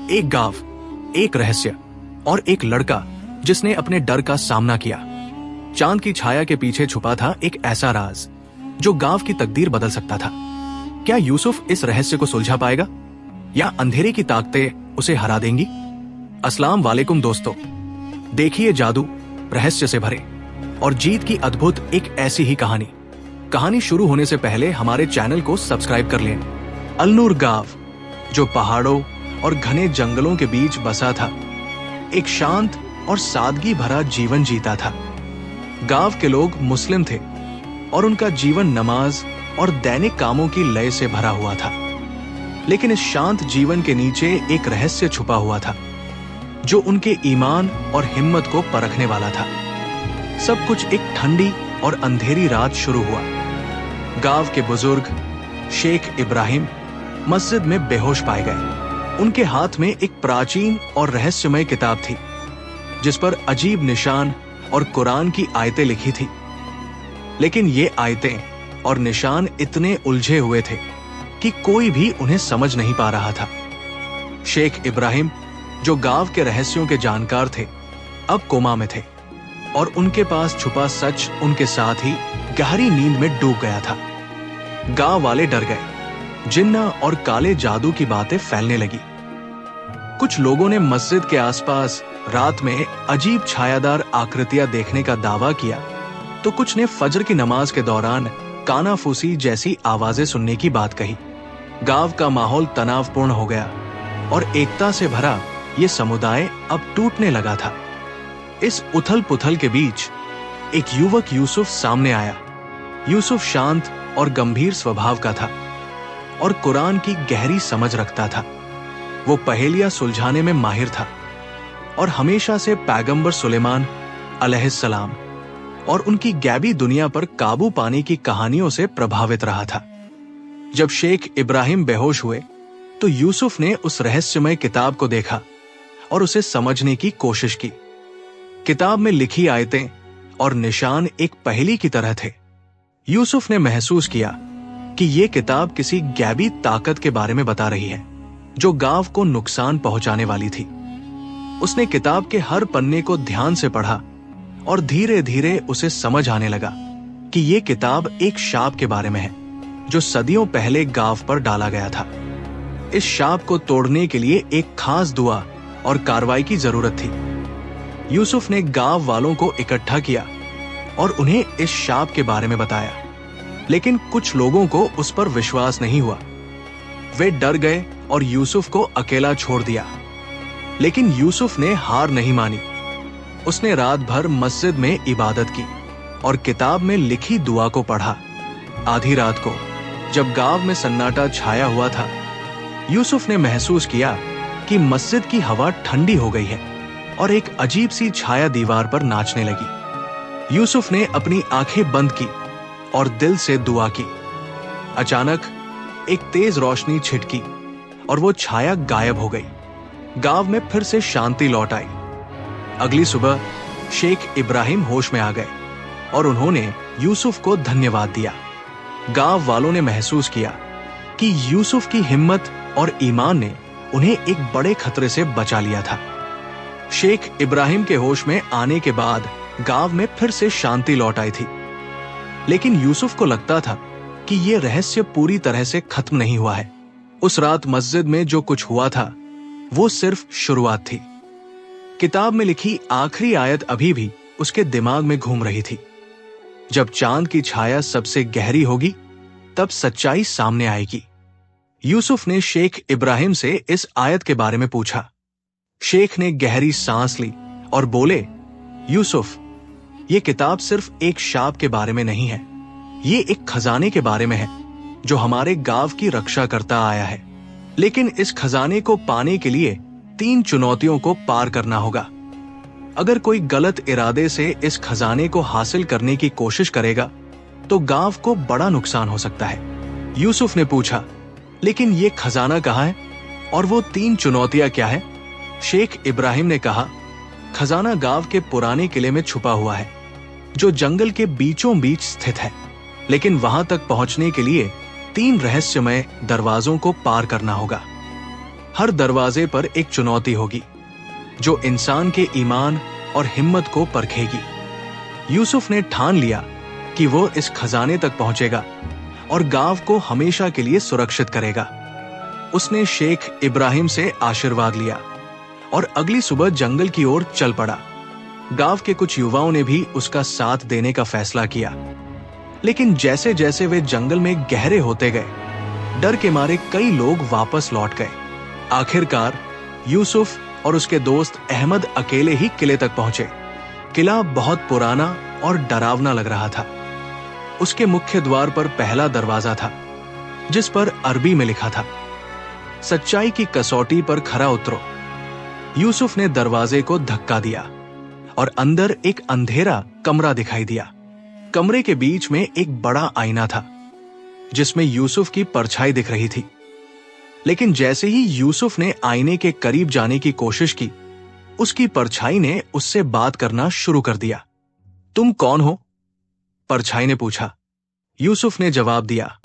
एक गांव, एक रहस्य और एक लड़का जिसने अपने डर का सामना किया। चांद की छाया के पीछे छुपा था एक ऐसा राज जो गांव की तकदीर बदल सकता था। क्या यूसुफ इस रहस्य को सुलझा पाएगा या अंधेरे की ताकतें उसे हरा देंगी? अस्सलाम वालेकुम दोस्तों, देखिए जादू रहस्य से भरे और जीत की अद्भुत एक ऐसी ही कहानी शुरू होने से पहले हमारे चैनल को सब्सक्राइब कर लें। अलनूर गांव, जो पहाड़ों और घने जंगलों के बीच बसा था, एक शांत और सादगी भरा जीवन जीता था। गांव के लोग मुस्लिम थे और उनका जीवन नमाज और दैनिक कामों की लय से भरा हुआ था। लेकिन इस शांत जीवन के नीचे एक रहस्य छुपा हुआ था जो उनके ईमान और हिम्मत को परखने वाला था। सब कुछ एक ठंडी और अंधेरी रात शुरू हुआ। गांव के बुजुर्ग शेख इब्राहिम मस्जिद में बेहोश पाए गए। उनके हाथ में एक प्राचीन और रहस्यमय किताब थी जिस पर अजीब निशान और कुरान की आयतें लिखी थी। लेकिन ये आयतें और निशान इतने उलझे हुए थे कि कोई भी उन्हें समझ नहीं पा रहा था। शेख इब्राहिम, जो गांव के रहस्यों के जानकार थे, अब कोमा में थे और उनके पास छुपा सच उनके साथ ही गहरी नींद में डूब गया था। गांव वाले डर गए। जिन्ना और काले जादू की बातें फैलने लगी। कुछ लोगों ने मस्जिद के आसपास रात में अजीब छायादार आकृतियां देखने का दावा किया, तो कुछ ने फजर की नमाज के दौरान कानाफूसी जैसी आवाजें सुनने की बात कही। गांव का माहौल तनावपूर्ण हो गया और एकता से भरा ये समुदाय अब टूटने लगा था। इस उथल पुथल के बीच एक युवक यूसुफ सामने आया। यूसुफ शांत और गंभीर स्वभाव का था और कुरान की गहरी समझ रखता था। वो पहेलियां सुलझाने में माहिर था और हमेशा से पैगंबर सुलेमान अलैहिस्सलाम और उनकी गैबी दुनिया पर काबू पाने की कहानियों से प्रभावित रहा था। जब शेख इब्राहिम बेहोश हुए तो यूसुफ ने उस रहस्यमय किताब को देखा और उसे समझने की कोशिश की। किताब में लिखी आयतें और निशान एक पहेली की तरह थे। यूसुफ ने महसूस किया कि यह किताब किसी गैबी ताकत के बारे में बता रही है जो गांव को नुकसान पहुंचाने वाली थी। उसने किताब के हर पन्ने को ध्यान से पढ़ा और धीरे धीरे उसे समझ आने लगा कि यह किताब एक शाप के बारे में है जो सदियों पहले गांव पर डाला गया था। इस शाप को तोड़ने के लिए एक खास दुआ और कार्रवाई की जरूरत थी। यूसुफ ने गांव वालों को इकट्ठा किया और उन्हें इस शाप के बारे में बताया, लेकिन कुछ लोगों को उस पर विश्वास नहीं हुआ। वे डर गए और यूसुफ को अकेला छोड़ दिया। लेकिन यूसुफ ने हार नहीं मानी। उसने रात भर मस्जिद में इबादत की और किताब में लिखी दुआ को पढ़ा। आधी रात को जब गांव में सन्नाटा छाया हुआ था, यूसुफ ने महसूस किया कि मस्जिद की हवा ठंडी हो गई है और एक अजीब सी छाया दीवार पर नाचने लगी। यूसुफ ने अपनी आंखें बंद की और दिल से दुआ की। अचानक एक तेज रोशनी छिटकी और वो छाया गायब हो गई। गांव में फिर से शांति लौट आई। अगली सुबह शेख इब्राहिम होश में आ गए और उन्होंने यूसुफ को धन्यवाद दिया। गांव वालों ने महसूस किया कि यूसुफ की हिम्मत और ईमान ने उन्हें एक बड़े खतरे से बचा लिया था। शेख इब्राहिम के होश में आने के बाद गांव में फिर से शांति लौट आई थी। लेकिन यूसुफ को लगता था कि यह रहस्य पूरी तरह से खत्म नहीं हुआ है। उस रात मस्जिद में जो कुछ हुआ था वो सिर्फ शुरुआत थी। किताब में लिखी आखिरी आयत अभी भी उसके दिमाग में घूम रही थी। जब चांद की छाया सबसे गहरी होगी तब सच्चाई सामने आएगी। यूसुफ ने शेख इब्राहिम से इस आयत के बारे में पूछा। शेख ने गहरी सांस ली और बोले, यूसुफ, ये किताब सिर्फ एक शाप के बारे में नहीं है, ये एक खजाने के बारे में है जो हमारे गांव की रक्षा करता आया है। लेकिन इस खजाने को पाने के लिए 3 चुनौतियों को पार करना होगा। अगर कोई गलत इरादे से इस खजाने को हासिल करने की कोशिश करेगा तो गांव को बड़ा नुकसान हो सकता है। यूसुफ ने पूछा, लेकिन ये खजाना कहाँ है और वो 3 चुनौतियां क्या है? शेख इब्राहिम ने कहा, खजाना गांव के पुराने किले में छुपा हुआ है जो जंगल के बीचों बीच स्थित है। लेकिन वहां तक पहुंचने के लिए 3 रहस्यमय दरवाजों को पार करना होगा। हर दरवाजे पर एक चुनौती होगी जो इंसान के ईमान और हिम्मत को परखेगी। यूसुफ ने ठान लिया कि वो इस खजाने तक पहुंचेगा और गांव को हमेशा के लिए सुरक्षित करेगा। उसने शेख इब्राहिम से आशीर्वाद लिया और अगली सुबह जंगल की ओर चल पड़ा। गांव के कुछ युवाओं ने भी उसका साथ देने का फैसला किया, लेकिन जैसे जैसे वे जंगल में गहरे होते गए, डर के मारे कई लोग वापस लौट गए। आखिरकार यूसुफ और उसके दोस्त अहमद अकेले ही किले तक पहुंचे। किला बहुत पुराना और डरावना लग रहा था। उसके मुख्य द्वार पर पहला दरवाजा था जिस पर अरबी में लिखा था, सच्चाई की कसौटी पर खरा उतरो। यूसुफ ने दरवाजे को धक्का दिया और अंदर एक अंधेरा कमरा दिखाई दिया। कमरे के बीच में एक बड़ा आईना था जिसमें यूसुफ की परछाई दिख रही थी। लेकिन जैसे ही यूसुफ ने आईने के करीब जाने की कोशिश की, उसकी परछाई ने उससे बात करना शुरू कर दिया। तुम कौन हो? परछाई ने पूछा। यूसुफ ने जवाब दिया,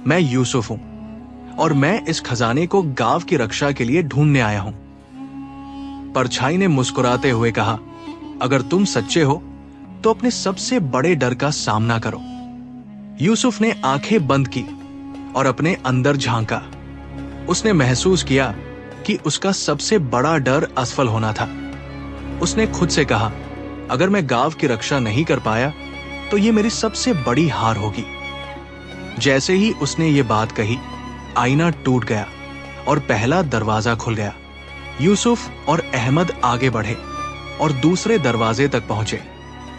मैं यूसुफ हूं और मैं इस खजाने को गांव की रक्षा के लिए ढूंढने आया हूं। परछाई ने मुस्कुराते हुए कहा, अगर तुम सच्चे हो तो अपने सबसे बड़े डर का सामना करो। यूसुफ ने आंखें बंद की और अपने अंदर झांका। उसने महसूस किया कि उसका सबसे बड़ा डर असफल होना था। उसने खुद से कहा, अगर मैं गांव की रक्षा नहीं कर पाया तो ये मेरी सबसे बड़ी हार होगी। जैसे ही उसने ये बात कही, आईना टूट गया और पहला दरवाजा खुल गया। यूसुफ और अहमद आगे बढ़े और दूसरे दरवाजे तक पहुंचे।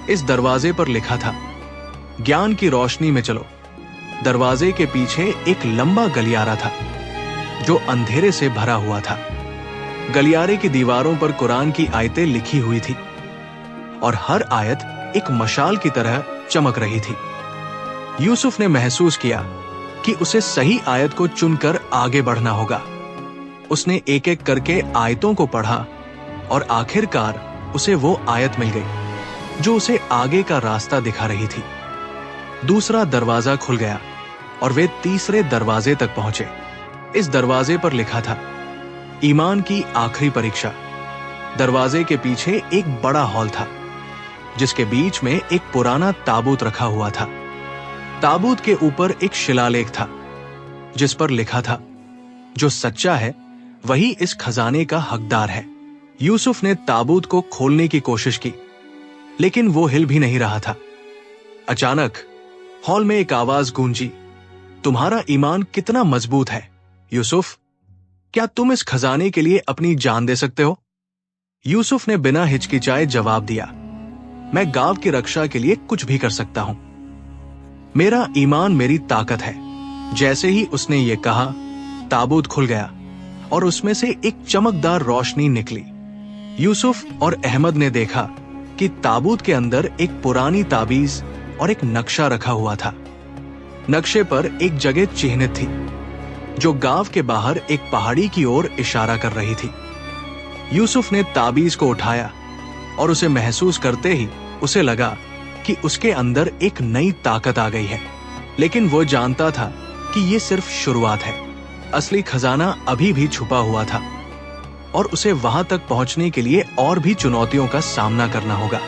इस दरवाजे पर लिखा था, ज्ञान की रोशनी में चलो। दरवाजे के पीछे एक लंबा गलियारा था जो अंधेरे से भरा हुआ था। गलियारे की दीवारों पर कुरान की आयतें लिखी हुई थी और हर आयत एक मशाल की तरह चमक रही थी। यूसुफ ने महसूस किया कि उसे सही आयत को चुनकर आगे बढ़ना होगा। उसने एक एक करके आयतों को पढ़ा और आखिरकार उसे वो आयत मिल गई जो उसे आगे का रास्ता दिखा रही थी। दूसरा दरवाजा खुल गया और वे तीसरे दरवाजे तक पहुंचे। इस दरवाजे पर लिखा था, ईमान की आखिरी परीक्षा। दरवाजे के पीछे एक बड़ा हॉल था जिसके बीच में एक पुराना ताबूत रखा हुआ था। ताबूत के ऊपर एक शिलालेख था जिस पर लिखा था, जो सच्चा है वही इस खजाने का हकदार है। यूसुफ ने ताबूत को खोलने की कोशिश की, लेकिन वो हिल भी नहीं रहा था। अचानक हॉल में एक आवाज गूंजी, तुम्हारा ईमान कितना मजबूत है यूसुफ, क्या तुम इस खजाने के लिए अपनी जान दे सकते हो? यूसुफ ने बिना हिचकिचाए जवाब दिया, मैं गांव की रक्षा के लिए कुछ भी कर सकता हूं। मेरा ईमान मेरी ताकत है। जैसे ही उसने ये कहा, ताबूत खुल गया और उसमें से एक चमकदार रोशनी निकली। यूसुफ और अहमद ने देखा कि ताबूत के अंदर एक पुरानी ताबीज और एक नक्शा रखा हुआ था। नक्शे पर एक जगह चिन्हित थी जो गांव के बाहर एक पहाड़ी की ओर इशारा कर रही थी। यूसुफ ने ताबीज को उठाया और उसे महसूस करते ही उसे लगा कि उसके अंदर एक नई ताकत आ गई है। लेकिन वो जानता था कि ये सिर्फ शुरुआत है। असली खजाना अभी भी छुपा हुआ था और उसे वहां तक पहुंचने के लिए और भी चुनौतियों का सामना करना होगा।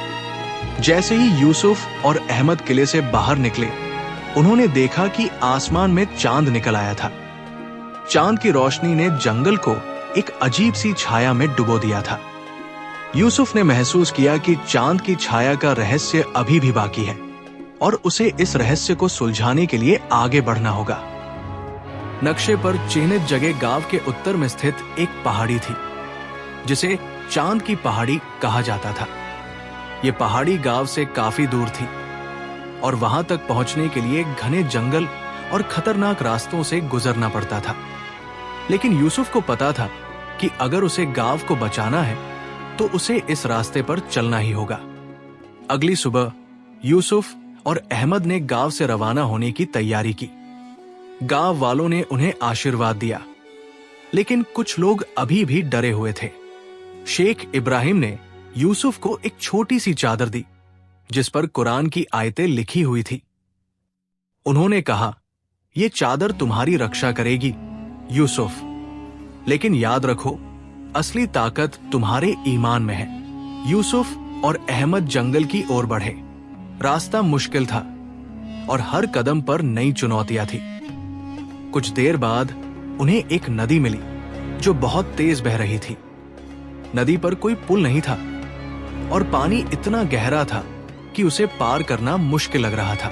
जैसे ही यूसुफ और अहमद किले से बाहर निकले, उन्होंने देखा कि आसमान में चांद निकल आया था। चांद की रोशनी ने जंगल को एक अजीब सी छाया में डुबो दिया था। यूसुफ ने महसूस किया कि चांद की छाया का रहस्य अभी भी बाकी है और उसे इस रहस्य को सुलझाने के लिए आगे बढ़ना होगा। नक्शे पर चिन्हित जगह गांव के उत्तर में स्थित एक पहाड़ी थी जिसे चांद की पहाड़ी कहा जाता था। ये पहाड़ी गांव से काफी दूर थी और वहां तक पहुंचने के लिए घने जंगल और खतरनाक रास्तों से गुजरना पड़ता था। लेकिन यूसुफ को पता था कि अगर उसे गांव को बचाना है तो उसे इस रास्ते पर चलना ही होगा। अगली सुबह यूसुफ और अहमद ने गांव से रवाना होने की तैयारी की। गांव वालों ने उन्हें आशीर्वाद दिया, लेकिन कुछ लोग अभी भी डरे हुए थे। शेख इब्राहिम ने यूसुफ को एक छोटी सी चादर दी जिस पर कुरान की आयतें लिखी हुई थी। उन्होंने कहा, यह चादर तुम्हारी रक्षा करेगी यूसुफ, लेकिन याद रखो, असली ताकत तुम्हारे ईमान में है। यूसुफ और अहमद जंगल की ओर बढ़े। रास्ता मुश्किल था और हर कदम पर नई चुनौतियां थी। कुछ देर बाद उन्हें एक नदी मिली जो बहुत तेज बह रही थी। नदी पर कोई पुल नहीं था और पानी इतना गहरा था कि उसे पार करना मुश्किल लग रहा था।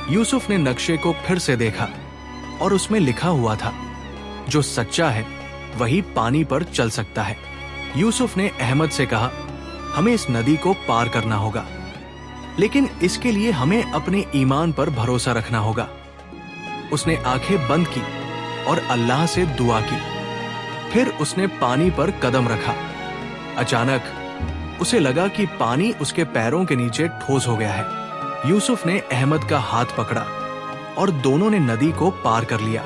यूसुफ ने नक्शे को फिर से देखा और उसमें लिखा हुआ था, जो सच्चा है वही पानी पर चल सकता है। यूसुफ ने अहमद से कहा, हमें इस नदी को पार करना होगा, लेकिन इसके लिए हमें अपने ईमान पर भरोसा रखना होगा। उसने आंखें बंद की और अल्लाह से दुआ की। फिर उसने पानी पर कदम रखा। अचानक उसे लगा कि पानी उसके पैरों के नीचे ठोस हो गया है। यूसुफ ने अहमद का हाथ पकड़ा और दोनों ने नदी को पार कर लिया।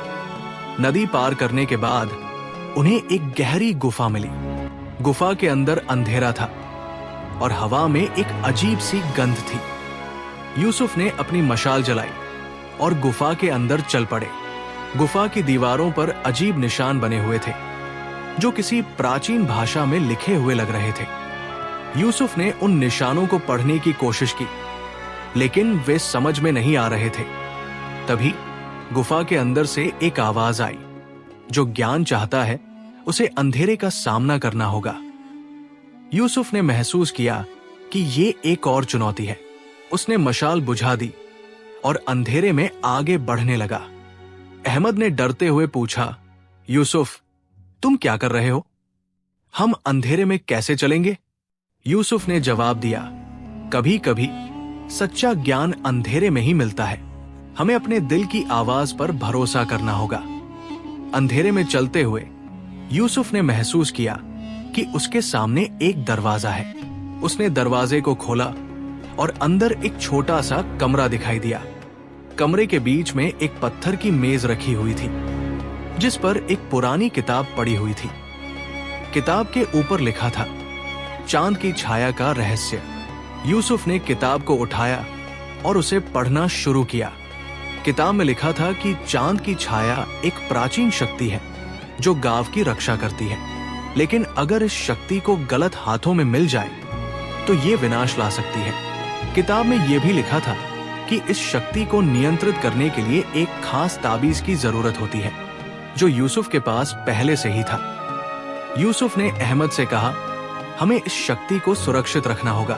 नदी पार करने के बाद उन्हें एक गहरी गुफा मिली। गुफा के अंदर अंधेरा था और हवा में एक अजीब सी गंध थी। यूसुफ ने अपनी मशाल जलाई और गुफा के अंदर चल पड़े। गुफा की दीवारों पर अजीब निशान बने हुए थे, जो किसी प्राचीन भाषा में लिखे हुए लग रहे थे। यूसुफ ने उन निशानों को पढ़ने की कोशिश की, लेकिन वे समझ में नहीं आ रहे थे। तभी गुफा के अंदर से एक आवाज आई, जो ज्ञान चाहता है उसे अंधेरे का सामना करना होगा। यूसुफ ने महसूस किया कि ये एक और चुनौती है। उसने मशाल बुझा दी और अंधेरे में आगे बढ़ने लगा। अहमद ने डरते हुए पूछा, यूसुफ, तुम क्या कर रहे हो? हम अंधेरे में कैसे चलेंगे? यूसुफ ने जवाब दिया, कभी कभी सच्चा ज्ञान अंधेरे में ही मिलता है। हमें अपने दिल की आवाज पर भरोसा करना होगा। अंधेरे में चलते हुए यूसुफ ने महसूस किया कि उसके सामने एक दरवाजा है। उसने दरवाजे को खोला और अंदर एक छोटा सा कमरा दिखाई दिया। कमरे के बीच में एक पत्थर की मेज रखी हुई थी, जिस पर एक पुरानी किताब पड़ी हुई थी। किताब के ऊपर लिखा था, चांद की छाया का रहस्य। यूसुफ ने किताब को उठाया और उसे पढ़ना शुरू किया। किताब में लिखा था कि चांद की छाया एक प्राचीन शक्ति है जो गांव की रक्षा करती है, लेकिन अगर इस शक्ति को गलत हाथों में मिल जाए तो ये विनाश ला सकती है। किताब में यह भी लिखा था कि इस शक्ति को नियंत्रित करने के लिए एक खास ताबीज की जरूरत होती है, जो यूसुफ के पास पहले से ही था। यूसुफ ने अहमद से कहा, हमें इस शक्ति को सुरक्षित रखना होगा।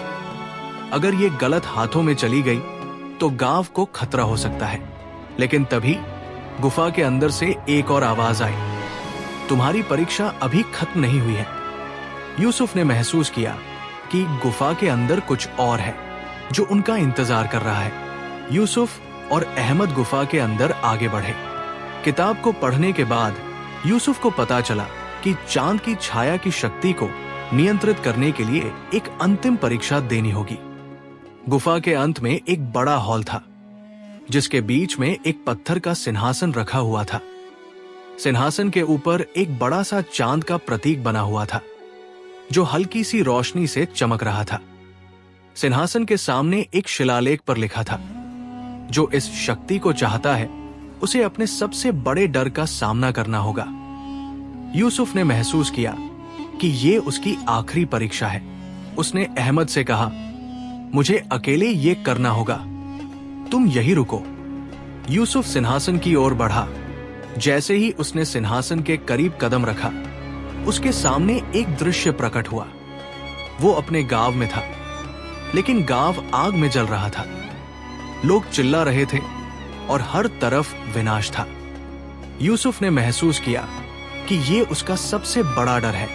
अगर ये गलत हाथों में चली गई तो गांव को खतरा हो सकता है। लेकिन तभी गुफा के अंदर से एक और आवाज आई, तुम्हारी परीक्षा अभी खत्म नहीं हुई है। यूसुफ ने महसूस किया कि गुफा के अंदर कुछ और है जो उनका इंतजार कर रहा है। यूसुफ और अहमद गुफा के अंदर आगे बढ़े। किताब को पढ़ने के बाद यूसुफ को पता चला कि चांद की छाया की शक्ति को नियंत्रित करने के लिए एक अंतिम परीक्षा देनी होगी। गुफा के अंत में एक बड़ा हॉल था, जिसके बीच में एक पत्थर का सिंहासन रखा हुआ था। सिंहासन के ऊपर एक बड़ा सा चांद का प्रतीक बना हुआ था, जो हल्की सी रोशनी से चमक रहा था। सिंहासन के सामने एक शिलालेख पर लिखा था, जो इस शक्ति को चाहता है उसे अपने सबसे बड़े डर का सामना करना होगा। यूसुफ ने महसूस किया कि ये उसकी आखिरी परीक्षा है। उसने अहमद से कहा, मुझे अकेले ये करना होगा, तुम यही रुको। यूसुफ सिंहासन की ओर बढ़ा। जैसे ही उसने सिंहासन के करीब कदम रखा, उसके सामने एक दृश्य प्रकट हुआ। वो अपने गांव में था, लेकिन गांव आग में जल रहा था। लोग चिल्ला रहे थे और हर तरफ विनाश था। यूसुफ ने महसूस किया कि ये उसका सबसे बड़ा डर है,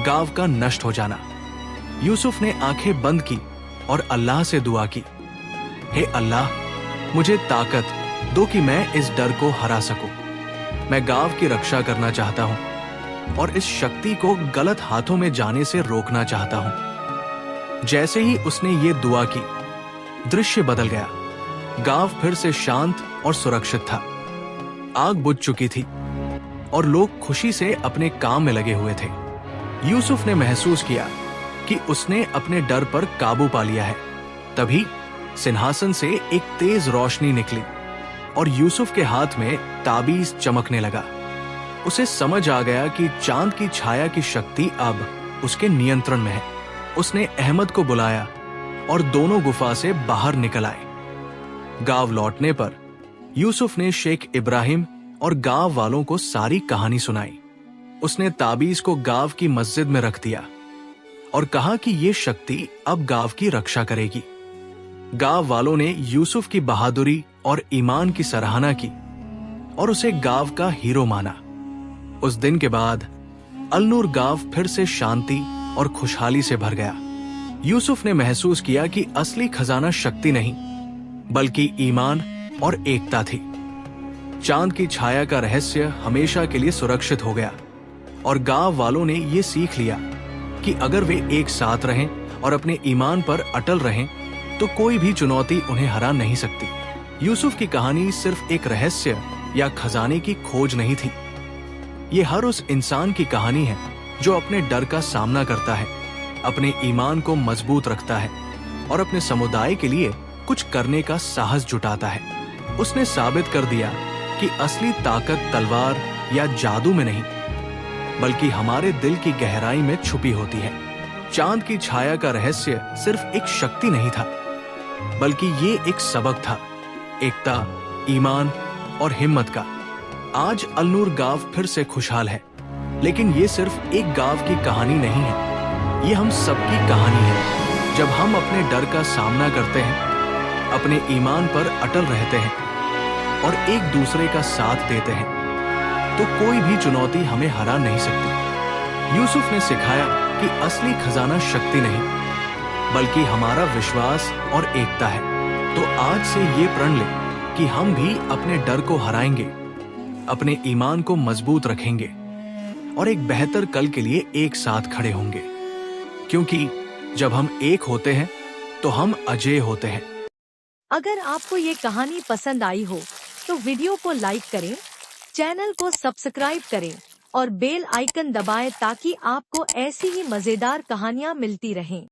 गांव का नष्ट हो जाना। यूसुफ ने आंखें बंद की और अल्लाह से दुआ की, हे अल्लाह, मुझे ताकत दो कि मैं इस डर को हरा सकूं। मैं गांव की रक्षा करना चाहता हूं और इस शक्ति को गलत हाथों में जाने से रोकना चाहता हूं। जैसे ही उसने ये दुआ की, दृश्य बदल गया। गांव फिर से शांत और सुरक्षित था। आग बुझ चुकी थी और लोग खुशी से अपने काम में लगे हुए थे। यूसुफ ने महसूस किया कि उसने अपने डर पर काबू पा लिया है। तभी सिंहासन से एक तेज रोशनी निकली और यूसुफ के हाथ में ताबीज चमकने लगा। उसे समझ आ गया कि चांद की छाया की शक्ति अब उसके नियंत्रण में है। उसने अहमद को बुलाया और दोनों गुफा से बाहर निकल आए। गांव लौटने पर यूसुफ ने शेख इब्राहिम और गांव वालों को सारी कहानी सुनाई। उसने ताबीज को गांव की मस्जिद में रख दिया और कहा कि ये शक्ति अब गांव की रक्षा करेगी। गांव वालों ने यूसुफ की बहादुरी और ईमान की सराहना की और उसे गांव का हीरो माना। उस दिन के बाद अलनूर गांव फिर से शांति और खुशहाली से भर गया। यूसुफ ने महसूस किया कि असली खजाना शक्ति नहीं बल्कि ईमान और एकता थी। चांद की छाया का रहस्य हमेशा के लिए सुरक्षित हो गया और गांव वालों ने ये सीख लिया कि अगर वे एक साथ रहें और अपने ईमान पर अटल रहें तो कोई भी चुनौती उन्हें हरा नहीं सकती। यूसुफ की कहानी सिर्फ एक रहस्य या खजाने की खोज नहीं थी। ये हर उस इंसान की कहानी है जो अपने डर का सामना करता है, अपने ईमान को मजबूत रखता है और अपने समुदाय के लिए कुछ करने का साहस जुटाता है। उसने साबित कर दिया कि असली ताकत तलवार या जादू में नहीं बल्कि हमारे दिल की गहराई में छुपी होती है। चांद की छाया का रहस्य सिर्फ एक शक्ति नहीं था बल्कि ये एक सबक था, एकता, ईमान और हिम्मत का। आज अलनूर गांव फिर से खुशहाल है, लेकिन ये सिर्फ एक गांव की कहानी नहीं है, ये हम सबकी कहानी है। जब हम अपने डर का सामना करते हैं, अपने ईमान पर अटल रहते हैं और एक दूसरे का साथ देते हैं तो कोई भी चुनौती हमें हरा नहीं सकती। यूसुफ ने सिखाया कि असली खजाना शक्ति नहीं बल्कि हमारा विश्वास और एकता है। तो आज से ये प्रण ले कि हम भी अपने डर को हराएंगे, अपने ईमान को मजबूत रखेंगे और एक बेहतर कल के लिए एक साथ खड़े होंगे, क्योंकि जब हम एक होते हैं तो हम अजेय होते हैं। अगर आपको ये कहानी पसंद आई हो तो वीडियो को लाइक करें, चैनल को सब्सक्राइब करें और बेल आइकन दबाएं ताकि आपको ऐसी ही मजेदार कहानियाँ मिलती रहें।